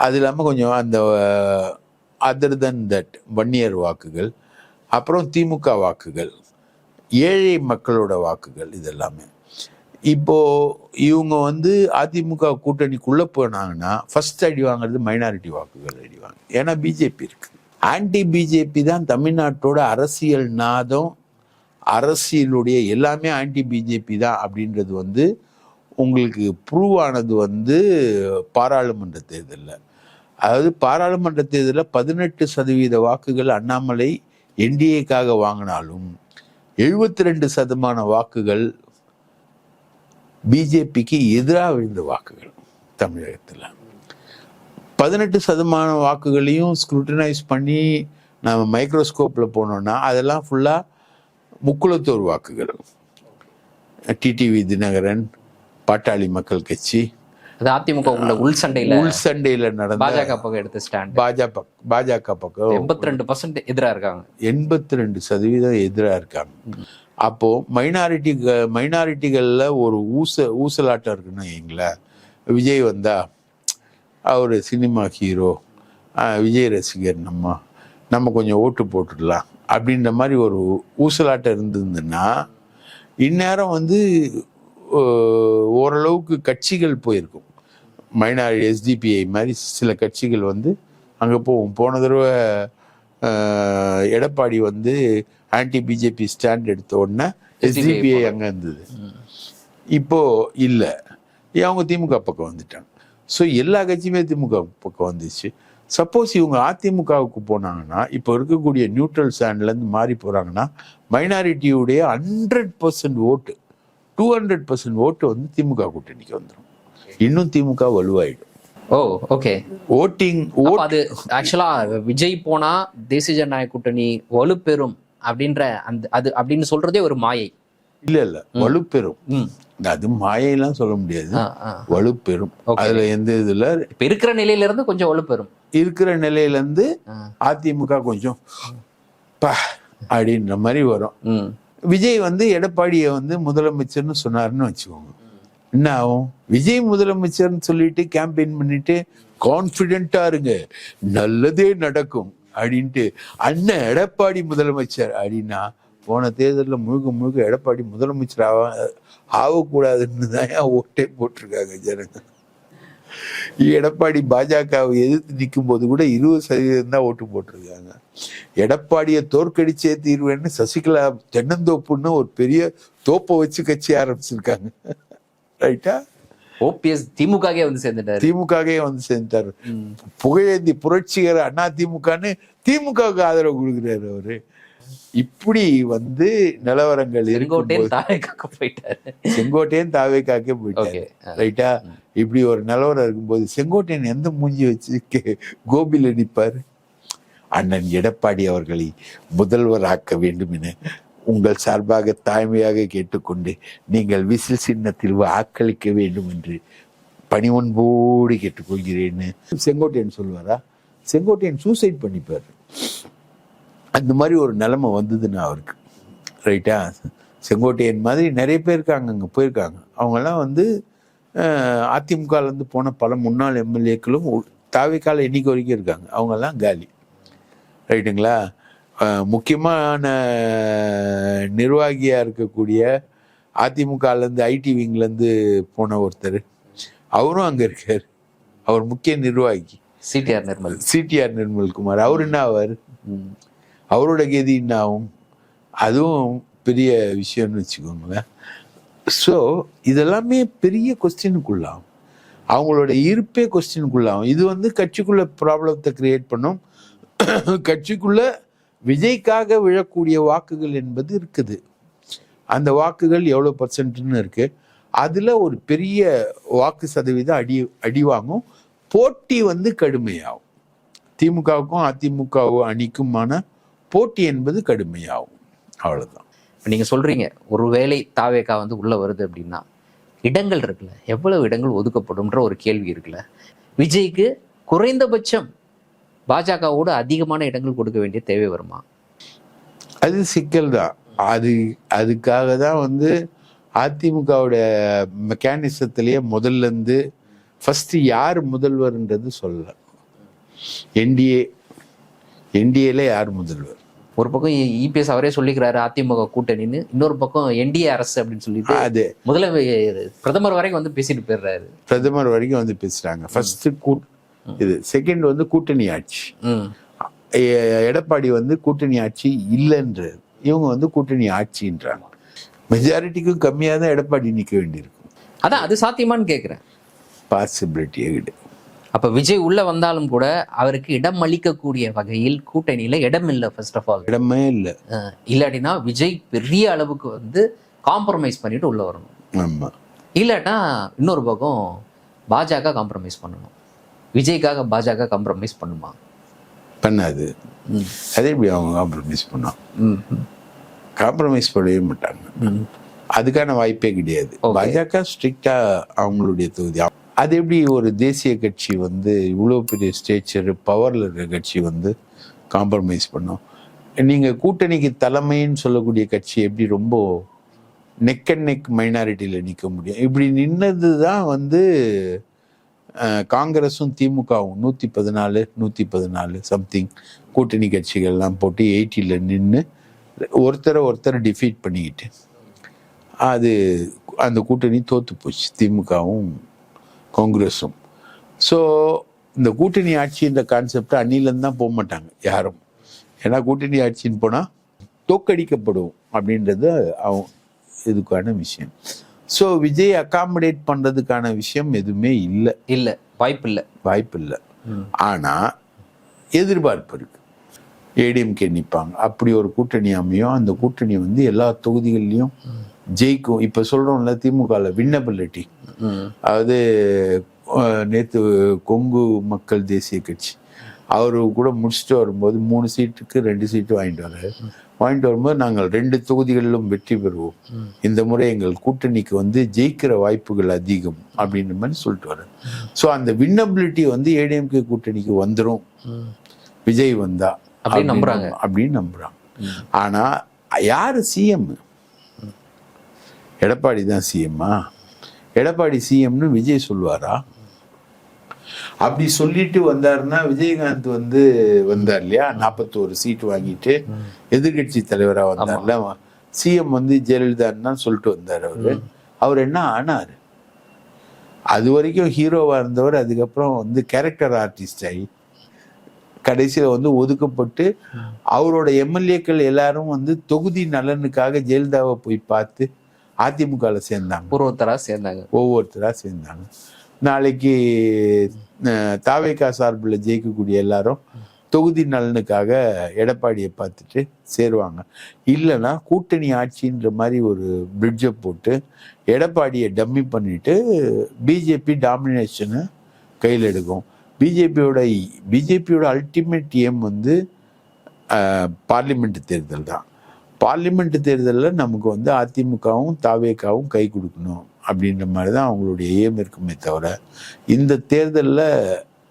அது இல்லாமல் கொஞ்சம் அந்த அதர் தென் தட் வன்னியர் வாக்குகள், அப்புறம் திமுக வாக்குகள், ஏழை மக்களோட வாக்குகள், இதெல்லாமே. இப்போ இவங்க வந்து அதிமுக கூட்டணிக்குள்ள போனாங்கன்னா ஃபர்ஸ்ட் அடி வாங்குறது மைனாரிட்டி வாக்குகள் அடிவாங்க. ஏன்னா பிஜேபி இருக்கு. ஆன்டி பிஜேபி தான் தமிழ்நாட்டோட அரசியல் நாதம், அரசியலுடைய எல்லாமே ஆன்டி பிஜேபி தான் அப்படின்றது வந்து உங்களுக்கு ப்ரூவ் ஆனது வந்து பாராளுமன்ற தேர்தலில். அதாவது பாராளுமன்ற தேர்தலில் 18% வாக்குகள் அண்ணாமலை என்டிஏக்காக வாங்கினாலும் 72% வாக்குகள் பிஜேபிக்கு எதிராக விழுந்த வாக்குகள் தமிழகத்தில். 18% வாக்குகளையும் ஸ்க்ரூட்டனைஸ் பண்ணி நம்ம மைக்ரோஸ்கோப்பில் போனோம்னா அதெல்லாம் ஃபுல்லாக முக்குளத்தோர் வாக்குகள். டிடிவி தினகரன், பாட்டாளி மக்கள் கட்சி, அதிமுக உள் சண்டையில நடந்த பாஜக பக்கம் எடுத்த ஸ்டாண்ட். பாஜக பக்கம் 82% எதிராக இருக்காங்க. 82% எதிராக இருக்காங்க. அப்போ மைனாரிட்டிகள்ல ஒரு ஊசலாட்டம் இருக்குன்னு வைங்களேன். விஜய் வந்தா அவர் சினிமா ஹீரோ, விஜய் ரசிகர், நம்ம கொஞ்சம் ஓட்டு போட்டுடலாம் அப்படின்ற மாதிரி ஒரு ஊசலாட்டம் இருந்ததுன்னா இந்நேரம் வந்து ஓரளவுக்கு கட்சிகள் போயிருக்கும். மைனாரிட்டி SDPI மாதிரி சில கட்சிகள் வந்து அங்கே போகும். போன தடவை எடப்பாடி வந்து ஆன்டி பிஜேபி ஸ்டாண்ட் எடுத்த உடனே SDPI அங்கே இருந்தது. இப்போ இல்லை, அவங்க திமுக பக்கம் வந்துட்டாங்க. ஸோ எல்லா கட்சியுமே திமுக பக்கம் வந்துச்சு. சப்போஸ் இவங்க அதிமுகவுக்கு போனாங்கன்னா, இப்போ இருக்கக்கூடிய நியூட்ரல் ஸ்டாண்ட்லேருந்து மாறி போகிறாங்கன்னா மைனாரிட்டியுடைய 100% ஓட்டு, 200% ஓட்டு வந்து திமுக கூட்டணிக்கு வந்துடும். இன்னும் திமுக வலுவாயிடும். ஓ, ஓகே. ஓட்டிங் அது ஆக்சுவலா விஜய் போனா தேசிய ஜனநாயக கூட்டணி வலுப்பெறும் அப்படின்ற அது அப்படின்னு சொல்றதே ஒரு மாயை. இல்ல வலுப்பெறும். அது மாயெல்லாம் சொல்ல முடியாது, வலுப்பெறும். அதுல எந்த இதுல இப்ப இருக்கிற நிலையில இருந்து கொஞ்சம் வலுப்பெறும். இருக்கிற நிலையில இருந்து அதிமுக கொஞ்சம் அப்படின்ற மாதிரி வரும். விஜய் வந்து எடப்பாடியை வந்து முதலமைச்சர்னு சொன்னாருன்னு வச்சுக்கோங்க, என்ன ஆகும்? விஜய் முதலமைச்சர்னு சொல்லிட்டு கேம்பெயின் பண்ணிட்டு கான்பிடென்டா இருங்க, நல்லதே நடக்கும் அப்படின்ட்டு அண்ணன் எடப்பாடி முதலமைச்சர் அப்படின்னா போன தேர்தலில் முழுக்க எடப்பாடி முதலமைச்சர் ஆகக்கூடாதுன்னு தான் ஓட்டே போட்டிருக்காங்க ஜனங்க. எடப்பாடி பாஜகவை எதிர்த்து நிற்கும் போது கூட 20% தான் ஓட்டு போட்டிருக்காங்க. எடப்பாடியை தோற்கடிச்சே தீர்வேன்னு சசிகலா தென்னந்தோப்புன்னு ஒரு பெரிய தோப்பை வச்சு கட்சி ஆரம்பிச்சிருக்காங்க. ரைட்டா? OPS திமுகவே வந்து சேர்ந்துட்டாரு. புகழேந்தி புரட்சிகர அண்ணா திமுகன்னு திமுகவுக்கு ஆதரவு கொடுக்குறாரு அவரு. இப்படி வந்து நிலவரங்கள் செங்கோட்டையன் தாவேக்காக்கே போயிட்டாரு. ரைட்டா? இப்படி ஒரு நிலவரம் இருக்கும்போது செங்கோட்டையன் எந்த மூஞ்சி வச்சு கோபில நிற்பாரு? அண்ணன் எடப்பாடி அவர்களை முதல்வராக்க வேண்டும் என உங்கள் சார்பாக தாய்மையாக கேட்டுக்கொண்டு நீங்கள் விசில் சின்னத்தில் வாக்களிக்க வேண்டும் என்று பணிவன்போடு கேட்டுக்கொள்கிறேன்னு செங்கோட்டையன் சொல்லுவாரா? செங்கோட்டையன் சூசைட் பண்ணிப்பாரு. அந்த மாதிரி ஒரு நிலைமை வந்ததுன்னு அவருக்கு, ரைட்டா? செங்கோட்டையன் மாதிரி நிறைய பேர் இருக்காங்க, அங்கே போயிருக்காங்க. அவங்கெல்லாம் வந்து அதிமுகலேருந்து போன பல முன்னாள் எம்எல்ஏக்களும் தாவேக்கால இன்னைக்கு வரைக்கும் இருக்காங்க. அவங்கெல்லாம் காலி, ரைட்டுங்களா? முக்கியமான நிர்வாகியாக இருக்கக்கூடிய அதிமுகலேருந்து ஐடி விங்லேருந்து போன ஒருத்தர், அவரும் அங்கே இருக்கார். அவர் முக்கிய நிர்வாகி சிடிஆர் நிர்மல்குமார். அவர் என்ன ஆவார்? அவரோட கதி என்ன ஆகும்? அதுவும் பெரிய விஷயம்னு வச்சுக்கோங்களேன். ஸோ இதெல்லாமே பெரிய கொஸ்டினுக்குள்ளாகும், அவங்களோட இருப்பே கொஸ்டினுக்குள்ளாகும். இது வந்து கட்சிக்குள்ள ப்ராப்ளத்தை கிரியேட் பண்ணும். கட்சிக்குள்ள விஜய்க்காக விழக்கூடிய வாக்குகள் என்பது இருக்குது. அந்த வாக்குகள் எவ்வளோ பர்சன்ட்னு இருக்கு. அதில் ஒரு பெரிய வாக்கு சதவீதம் அடி வாங்கும். போட்டி வந்து கடுமையாகும். திமுகவுக்கும் அதிமுக அணிக்குமான போட்டி என்பது கடுமையாகும். அவ்வளோதான். நீங்கள் சொல்கிறீங்க ஒருவேளை தாவேகா வந்து உள்ளே வருது அப்படின்னா இடங்கள் இருக்குல்ல, எவ்வளவு இடங்கள் ஒதுக்கப்படும்ன்ற ஒரு கேள்வி இருக்குல்ல. விஜய்க்கு குறைந்தபட்சம் பாஜகவோடு அதிகமான இடங்கள் கொடுக்க வேண்டிய தேவை வருமா? அது சிக்கல் தான். அதுக்காக தான் வந்து அதிமுகவோட மெக்கானிசத்திலேயே முதல்ல இருந்து ஃபர்ஸ்ட் யார் முதல்வர்ன்றது சொல்லல. என்டிஏல யார் முதல்வர்? ஒரு பக்கம் இபிஎஸ் அவரே சொல்லிக்கிறாரு அதிமுக கூட்டணின்னு, இன்னொரு பக்கம் என்டிஏ அரசு அப்படின்னு சொல்லிட்டு அது பிரதமர் வரைக்கும் வந்து பேசிட்டு போயிடுறாரு. பிரதமர் வரைக்கும் வந்து பேசுறாங்க. ஃபர்ஸ்ட் இது, செகண்ட் வந்து கூட்டணி ஆட்சி. எடப்பாடி வந்து கூட்டணி ஆட்சி இல்லைன்றது, இவங்க வந்து கூட்டணி ஆட்சின்றாங்க. மெஜாரிட்டிக்கும் கம்மியாக தான் எடப்பாடி நிற்க வேண்டியிருக்கும். அதான் அது சாத்தியமானு கேட்குறேன். பாசிபிலிட்டியே கிடையாது. அப்போ விஜய் உள்ள வந்தாலும் கூட அவருக்கு இடம் அளிக்கக்கூடிய வகையில் கூட்டணியில இடம் இல்லை. ஃபர்ஸ்ட் ஆஃப் ஆல் இடமே இல்லை. இல்லாட்டினா விஜய் பெரிய அளவுக்கு வந்து காம்ப்ரமைஸ் பண்ணிட்டு உள்ள வரணும். ஆமா. இல்லாட்டா இன்னொரு பக்கம் பாஜக காம்ப்ரமைஸ் பண்ணணும். விஜய்க்காக பாஜக காம்ப்ரமைஸ் பண்ணுமா? பண்ணாது. அதே எப்படி அவங்க காம்ப்ரமைஸ் பண்ணோம்? காம்ப்ரமைஸ் பண்ணவே மாட்டாங்க. அதுக்கான வாய்ப்பே கிடையாது. பாஜக ஸ்ட்ரிக்டா அவங்களுடைய தொகுதி. அது எப்படி ஒரு தேசிய கட்சி வந்து இவ்வளோ பெரிய ஸ்டேச்சர் பவர்ல இருக்க கட்சி வந்து காம்ப்ரமைஸ் பண்ணோம்? நீங்க கூட்டணிக்கு தலைமைன்னு சொல்லக்கூடிய கட்சி எப்படி ரொம்ப நெக் அண்ட் நெக் மைனாரிட்டியில நிற்க முடியும்? இப்படி நின்னது தான் வந்து காங்கிரஸும் திமுகவும் 114 114 சம்திங் கூட்டணி கட்சிகள்லாம் போட்டு 80ல் நின்று ஒருத்தரை டிஃபீட் பண்ணிக்கிட்டு அது அந்த கூட்டணி தோத்து போச்சு, திமுகவும் காங்கிரஸும். ஸோ இந்த கூட்டணி ஆட்சின்ற கான்செப்ட் அன்னிலேருந்து தான் போக மாட்டாங்க யாரும். ஏன்னா கூட்டணி ஆட்சின்னு போனால் தோக்கடிக்கப்படும் அப்படின்றது இதுக்கான விஷயம். ஸோ விஜய் அகாமடேட் பண்ணுறதுக்கான விஷயம் எதுவுமே இல்லை. வாய்ப்பு இல்லை. ஆனால் எதிர்பார்ப்பு இருக்கு. ஏடிஎம்கே நிற்பாங்க, அப்படி ஒரு கூட்டணி அமையும். அந்த கூட்டணி வந்து எல்லா தொகுதிகள்லையும் ஜெயிக்கும். இப்போ சொல்கிறோம்ல திமுகவில் வின்னபிலிட்டி, அதாவது நேற்று கொங்கு மக்கள் தேசிய கட்சி அவரு கூட முடிச்சுட்டு வரும்போது 3 சீட்டுக்கு 2 சீட்டு வாங்கிட்டு வரும்போது நாங்கள் 2 தொகுதிகளிலும் வெற்றி பெறுவோம், இந்த முறை எங்கள் கூட்டணிக்கு வந்து ஜெயிக்கிற வாய்ப்புகள் அதிகம் அப்படின்ற மாதிரி சொல்லிட்டு வர்றாரு. ஸோ அந்த வின்னபிலிட்டி வந்து ஏடிஎம்கே கூட்டணிக்கு வந்துடும் விஜய் வந்தா அப்படின்னு நம்புறாங்க. ஆனா யாரு சிஎம்? எடப்பாடி தான் சிஎம்மா? எடப்பாடி சிஎம்னு விஜய் சொல்லுவாரா? அப்படி சொல்லிட்டு வந்தாருன்னா விஜயகாந்த் வந்து வந்தார் இல்லையா, 41 சீட்டு வாங்கிட்டு எதிர்கட்சி தலைவராக வந்தார்ல, சிஎம் வந்து ஜெயலலிதான்னு தான் சொல்லிட்டு வந்தார். அவர் என்ன ஆனார்? அது வரைக்கும் ஹீரோவா இருந்தவர் அதுக்கப்புறம் வந்து கேரக்டர் ஆர்டிஸ்ட் ஆகி கடைசியில் வந்து ஒதுக்கப்பட்டு அவரோட எம்எல்ஏக்கள் எல்லாரும் வந்து தொகுதி நலனுக்காக ஜெயலலிதாவை போய் பார்த்து அதிமுகவில் சேர்ந்தாங்க. ஒவ்வொருத்தரா சேர்ந்தாங்க. நாளைக்கு தாவேகா சார்பில் ஜெயிக்கக்கூடிய எல்லாரும் தொகுதி நலனுக்காக எடப்பாடியை பார்த்துட்டு சேருவாங்க. இல்லைன்னா கூட்டணி ஆட்சின்ற மாதிரி ஒரு பிரிட்ஜை போட்டு எடப்பாடியை டம்மி பண்ணிட்டு பிஜேபி டாமினேஷனை கையில் எடுக்கும். பிஜேபியோட அல்டிமேட் ஏம் வந்து பார்லிமெண்ட் தேர்தல் தான். பார்லிமெண்ட் தேர்தலில் நமக்கு வந்து அதிமுகவும் தாவேகாவும் கை கொடுக்கணும் அப்படின்ற மாதிரி தான் அவங்களுடைய ஏம் இருக்குமே தவிர இந்த தேர்தலில்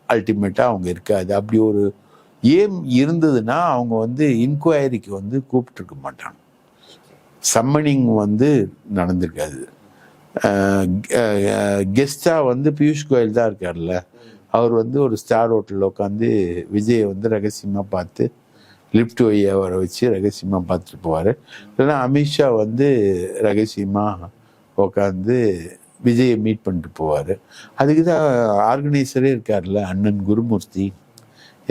அல்டிமேட்டாக அவங்க இருக்காது. அப்படி ஒரு ஏம் இருந்ததுன்னா அவங்க வந்து இன்கொயரிக்கு வந்து கூப்பிட்டுருக்க மாட்டாங்க, சம்மனிங் வந்து நடந்திருக்காது. கெஸ்டாக வந்து பியூஷ் கோயல் தான் இருக்கார்ல, அவர் வந்து ஒரு ஸ்டார் ஹோட்டலில் உட்காந்து விஜயை வந்து ரகசியமாக பார்த்து லிஃப்ட் வழியை அவரை வச்சு ரகசியமாக பார்த்துட்டு போவார். இல்லைன்னா அமித்ஷா வந்து ரகசியமாக உட்காந்து விஜயை மீட் பண்ணிட்டு போவார். அதுக்கு தான் ஆர்கனைசரே இருக்கார்ல அண்ணன் குருமூர்த்தி,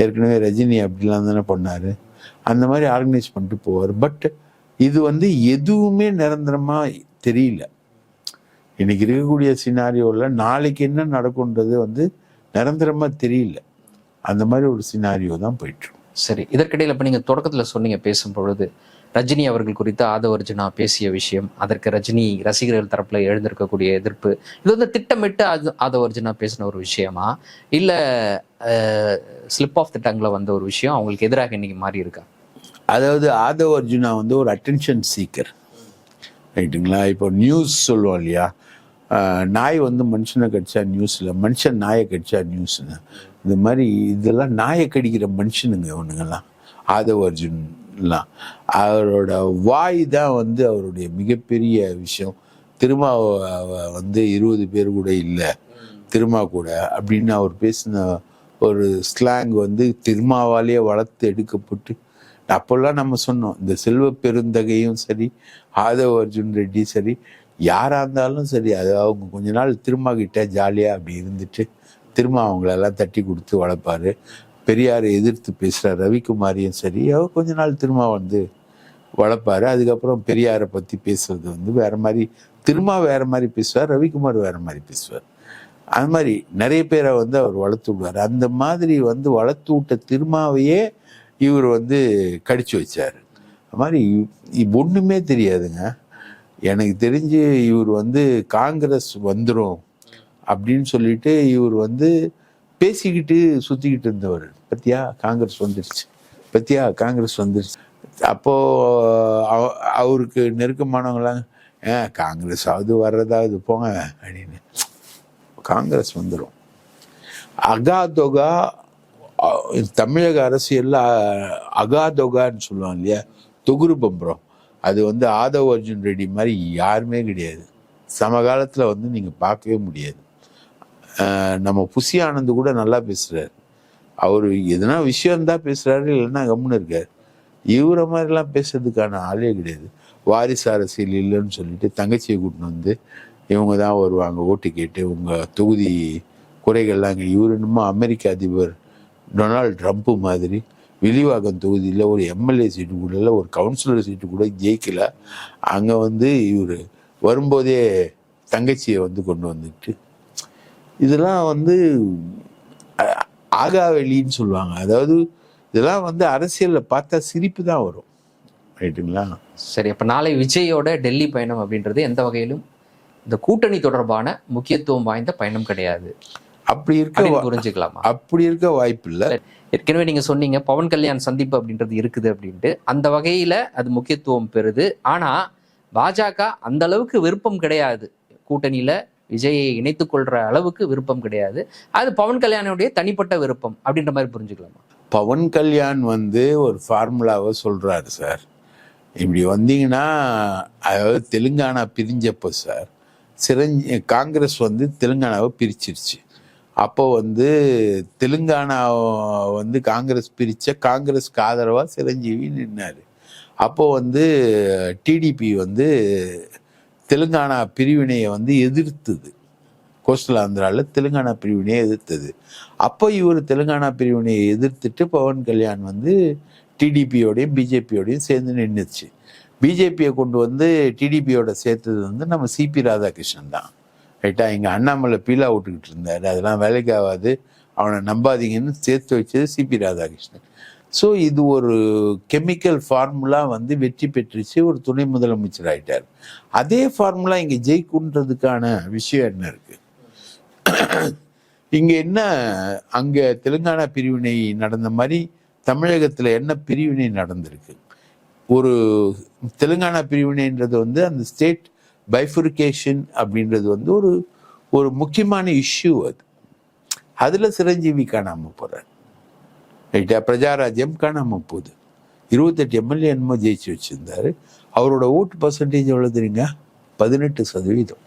ஏற்கனவே ரஜினி அப்படிலாம் தானே பண்ணார், அந்த மாதிரி ஆர்கனைஸ் பண்ணிட்டு போவார். பட் இது வந்து எதுவுமே நிரந்தரமாக தெரியல. இன்னைக்கு இருக்கக்கூடிய சினாரியோவில் நாளைக்கு என்ன நடக்கும்ன்றது வந்து நிரந்தரமாக தெரியல. அந்த மாதிரி ஒரு சினாரியோ தான் போயிட்டு. சரி, இதற்கிடையில் இப்போ நீங்கள் தொடக்கத்தில் சொன்னீங்க பேசும் பொழுது ரஜினி அவர்கள் குறித்து ஆதவ அர்ஜுனா பேசிய விஷயம், அதற்கு ரஜினி ரசிகர்கள் தரப்புல எழுந்திருக்கக்கூடிய எதிர்ப்பு, இது வந்து திட்டமிட்டு ஆதவ அர்ஜுனா பேசின ஒரு விஷயமா இல்லை ஸ்லிப் ஆஃப் த டங்ல வந்த ஒரு விஷயம் அவங்களுக்கு எதிராக இன்னைக்கு மாறி இருக்கா? அதாவது ஆதவ அர்ஜுனா வந்து ஒரு அட்டென்ஷன் சீக்கர், ரைட்டுங்களா? இப்போ நியூஸ் சொல்லுவோம் இல்லையா, நாய் வந்து மனுஷனை கடிச்சா நியூஸில், மனுஷன் நாயை கடிச்சா நியூஸ்னு. இந்த மாதிரி இதெல்லாம் நாயை கடிக்கிற மனுஷனுங்க இவனுங்கெல்லாம், ஆதவ அர்ஜுன்லாம். அவரோட வாய் தான் வந்து அவருடைய மிகப்பெரிய விஷயம். திருமாவை வந்து 20 பேர் கூட இல்லை திருமா கூட அப்படின்னு அவர் பேசின ஒரு ஸ்லாங் வந்து திருமாவாலேயே வளர்த்து எடுக்கப்பட்டு, அப்போல்லாம் நம்ம சொன்னோம், இந்த செல்வ பெருந்தகையும் சரி ஆதவ அர்ஜுன் ரெட்டி சரி யாராக இருந்தாலும் சரி, அது அவங்க கொஞ்ச நாள் திருமா கிட்ட ஜாலியாக அப்படி இருந்துட்டு திரும்ப அவங்களெல்லாம் தட்டி கொடுத்து வளர்ப்பார். பெரியாரை எதிர்த்து பேசுகிற ரவிக்குமாரியும் சரி, அவர் கொஞ்ச நாள் திரும்ப வந்து வளர்ப்பார். அதுக்கப்புறம் பெரியாரை பற்றி பேசுறது வந்து வேற மாதிரி, திரும்ப வேற மாதிரி பேசுவார், ரவிக்குமார் வேற மாதிரி பேசுவார். அது மாதிரி நிறைய பேரை வந்து அவர் வளர்த்து விடுவார். அந்த மாதிரி வந்து வளர்த்து விட்ட திருமாவையே இவர் வந்து கடிச்சு வச்சார். அது மாதிரி ஒன்றுமே தெரியாதுங்க. எனக்கு தெரிஞ்சு இவர் வந்து காங்கிரஸ் வந்துடும் அப்படின்னு சொல்லிட்டு இவர் வந்து பேசிக்கிட்டு சுற்றிக்கிட்டு இருந்தவர். பத்தியா காங்கிரஸ் வந்துருச்சு, பத்தியா காங்கிரஸ் வந்துருச்சு. அப்போது அவருக்கு நெருக்கமானவங்களாம் காங்கிரஸாவது வர்றதாவது போங்க அப்படின்னு, காங்கிரஸ் வந்துடும். அகாதொகா தமிழக அரசியலில் அகாதொகான்னு சொல்லுவாங்க இல்லையா, தொகுரு பம்பரம், அது வந்து ஆதவ அர்ஜுன் ரெட்டி மாதிரி யாருமே கிடையாது. சமகாலத்தில் வந்து நீங்கள் பார்க்கவே முடியாது. நம்ம புசி ஆனந்த் கூட நல்லா பேசுகிறார், அவர் எதுனா விஷயம்தான் பேசுகிறாரு, இல்லைன்னா கம்முன்னு இருக்கார். இவரை மாதிரிலாம் பேசுறதுக்கான ஆளே கிடையாது. வாரிசு அரசியல் இல்லைன்னு சொல்லிட்டு தங்கச்சியை கூட்டின்னு வந்து இவங்க தான் வருவாங்க ஓட்டு கேட்டு உங்கள் தொகுதி குறைகள்லாம். இவர் என்னமோ அமெரிக்க அதிபர் டொனால்டு ட்ரம்ப்பு மாதிரி வில்லிவாக்கம் தொகுதியில் ஒரு எம்எல்ஏ சீட்டு கூட இல்லை, ஒரு கவுன்சிலர் சீட்டு கூட ஜெயிக்கல. அங்கே வந்து இவர் வரும்போதே தங்கச்சியை வந்து கொண்டு வந்துட்டு, இதெல்லாம் வந்து ஆகாவெளின்னு சொல்லுவாங்க. அதாவது இதெல்லாம் வந்து அரசியலில் பார்த்தா சிரிப்பு தான் வரும், ரைட்டுங்களா? சரி, அப்போ நாளை விஜயோட டெல்லி பயணம் அப்படின்றது எந்த வகையிலும் இந்த கூட்டணி தொடர்பான முக்கியத்துவம் வாய்ந்த பயணம் கிடையாது, அப்படி இருக்க புரிஞ்சுக்கலாமா? அப்படி இருக்க வாய்ப்பு இல்லை. ஏற்கனவே நீங்க சொன்னீங்க பவன் கல்யாண் சந்திப்பு அப்படின்றது இருக்குது அப்படின்ட்டு, அந்த வகையில அது முக்கியத்துவம் பெறுது. ஆனா பாஜக அந்த அளவுக்கு விருப்பம் கிடையாது, கூட்டணியில விஜயை இணைத்துக் கொள்ற அளவுக்கு விருப்பம் கிடையாது. அது பவன் கல்யாணுடைய தனிப்பட்ட விருப்பம் அப்படின்ற மாதிரி புரிஞ்சுக்கலாமா? பவன் கல்யாண் வந்து ஒரு ஃபார்முலாவை சொல்றாரு சார். இப்படி வந்தீங்கன்னா, அதாவது தெலுங்கானா பிரிஞ்சப்போ சார் காங்கிரஸ் வந்து தெலுங்கானாவை பிரிச்சிருச்சு. அப்போ வந்து தெலுங்கானா வந்து காங்கிரஸ் பிரித்த காங்கிரஸ்க்கு ஆதரவாக சிரஞ்சீவி நின்னார். அப்போ வந்து டிடிபி வந்து தெலுங்கானா பிரிவினையை வந்து எதிர்த்தது, கோஸ்டல் ஆந்திராவில் தெலுங்கானா பிரிவினையை எதிர்த்தது. அப்போ இவர் தெலுங்கானா பிரிவினையை எதிர்த்துட்டு பவன் கல்யாண் வந்து டிடிபியோடையும் பிஜேபியோடையும் சேர்ந்து நின்றுச்சு. பிஜேபியை கொண்டு வந்து டிடிபியோட சேர்த்தது வந்து நம்ம சிபி ராதாகிருஷ்ணன் தான், ரைட்டா? இங்கே அண்ணாமலை பீலா விட்டுக்கிட்டு இருந்தார், அதெல்லாம் வேலைக்கு ஆகாது, அவனை நம்பாதீங்கன்னு சேர்த்து வச்சது சிபி ராதாகிருஷ்ணன். ஸோ இது ஒரு கெமிக்கல் ஃபார்முலா வந்து வெற்றி பெற்றுச்சு, ஒரு துணை முதலமைச்சர் ஆகிட்டார். அதே ஃபார்முலா இங்கே ஜெயிக்குன்றதுக்கான விஷயம் என்ன இருக்கு? இங்கே என்ன, அங்கே தெலுங்கானா பிரிவினை நடந்த மாதிரி தமிழகத்தில் என்ன பிரிவினை நடந்திருக்கு? ஒரு தெலுங்கானா பிரிவினைன்றது வந்து அந்த ஸ்டேட் பைஃபுரிகேஷன் அப்படின்றது வந்து ஒரு முக்கியமான இஷ்யூ. அதில் சிரஞ்சீவி காணாமல் போகிறார், ரைட்டா? பிரஜாராஜ்யம் காணாமல் போகுது. 28 எம்எல்ஏ என்னமோ ஜெயிச்சு வச்சிருந்தாரு. அவரோட ஓட்டு பர்சன்டேஜ் எவ்வளோ தெரியுங்க? 18%.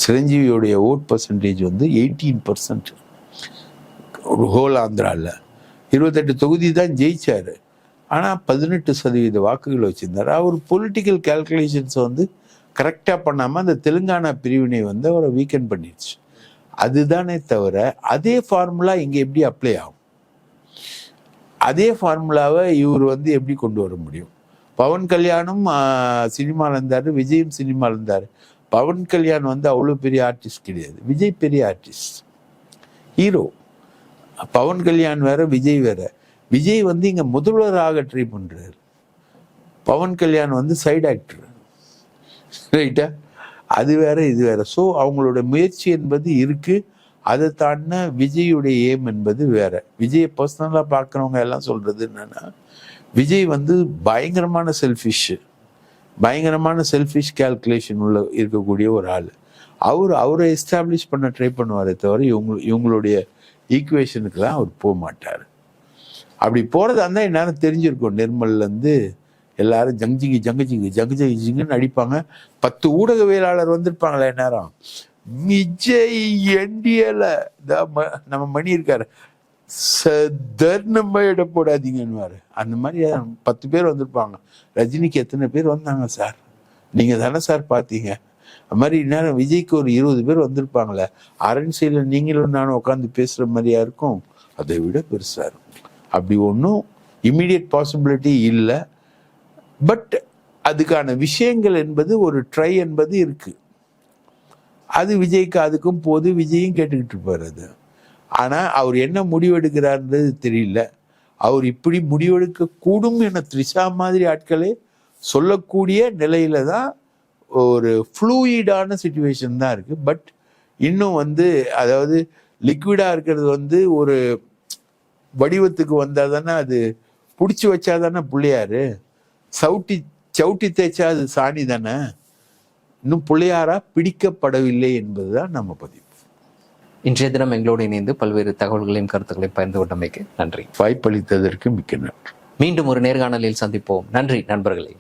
சிரஞ்சீவியோடைய ஓட் பர்சன்டேஜ் வந்து 18%. ஹோல் ஆந்திராவில் 28 தொகுதி தான் ஜெயிச்சாரு. ஆனால் 18% வாக்குகள் வச்சிருந்தாரு. அவர் பொலிட்டிக்கல் கால்குலேஷன்ஸை வந்து கரெக்டாக பண்ணாமல் அந்த தெலுங்கானா பிரிவினை வந்து அவரை வீக்கெண்ட் பண்ணிடுச்சு. அதுதானே தவிர அதே ஃபார்முலா இங்கே எப்படி அப்ளை ஆகும்? அதே ஃபார்முலாவை இவர் வந்து எப்படி கொண்டு வர முடியும்? பவன் கல்யாணும் சினிமாவில் இருந்தார், விஜயும் சினிமாவில் இருந்தார். பவன் கல்யாண் வந்து அவ்வளோ பெரிய ஆர்டிஸ்ட் கிடையாது, விஜய் பெரிய ஆர்டிஸ்ட், ஹீரோ. பவன் கல்யாண் வேற, விஜய் வேற. விஜய் வந்து இங்கே முதல்வராக ட்ரை பண்ணுறாரு, பவன் கல்யாண் வந்து சைடு ஆக்டர், ரைட்டா? அது வேற இது வேற. ஸோ அவங்களோட முயற்சி என்பது இருக்கு. அதை தாண்டின விஜயுடைய ஏம் என்பது வேற. விஜயை பர்சனலாக பார்க்குறவங்க எல்லாம் சொல்றது என்னன்னா, விஜய் வந்து பயங்கரமான செல்ஃபிஷ் கால்குலேஷன் உள்ள இருக்கக்கூடிய ஒரு ஆள். அவரை எஸ்டாப்ளிஷ் பண்ண ட்ரை பண்ணுவாரே தவிர இவங்களுடைய ஈக்குவேஷனுக்கெல்லாம் அவர் போக மாட்டார். அப்படி போகிறதா இருந்தால் என்னாலும் தெரிஞ்சிருக்கும். நிர்மல்லேருந்து எல்லாரும் ஜங்குன்னு அடிப்பாங்க. 10 ஊடகவியலாளர் வந்திருப்பாங்களே நேரம். விஜய் என்டிஏல நம்ம மணி இருக்காரு, நம்ம இட போடாதீங்கன்னு. அந்த மாதிரி 10 பேர் வந்திருப்பாங்க. ரஜினிக்கு எத்தனை பேர் வந்தாங்க சார்? நீங்க தானே சார் பார்த்தீங்க? அது மாதிரி நேரம் விஜய்க்கு ஒரு 20 பேர் வந்திருப்பாங்களே. அரண்சையில் நீங்களும் நானும் உட்காந்து பேசுற மாதிரியா இருக்கும், அதை விட பெருசா இருக்கும். அப்படி ஒன்றும் இம்மிடியட் பாசிபிலிட்டி இல்லை. பட் அதுக்கான விஷயங்கள் என்பது ஒரு ட்ரை என்பது இருக்கு. அது விஜய்க்கு அதுக்கும் போது விஜயும் கேட்டுக்கிட்டு இருப்பார் அது. ஆனால் அவர் என்ன முடிவெடுக்கிறார்ன்றது தெரியல. அவர் இப்படி முடிவெடுக்க கூடும் என த்ரிஷா மாதிரி ஆட்களே சொல்லக்கூடிய நிலையில தான் ஒரு ஃப்ளூயிடான சிச்சுவேஷன் தான் இருக்கு. பட் இன்னும் வந்து அதாவது லிக்விடா இருக்கிறது வந்து ஒரு வடிவத்துக்கு வந்தால் தானே, அது பிடிச்சி வச்சா தானே பிள்ளையாரு, சவுட்டி தேய்ச்சா அது சாணி தானே. இன்னும் பிள்ளையாரா பிடிக்கப்படவில்லை என்பதுதான் நம்ம பதிவு. இன்றைய தினம் எங்களோடு இணைந்து பல்வேறு தகவல்களையும் கருத்துக்களையும் பகிர்ந்து கொண்டமைக்கு நன்றி. வாய்ப்பளித்ததற்கு மிக்க நன்றி. மீண்டும் ஒரு நேர்காணலில் சந்திப்போம். நன்றி நண்பர்களே.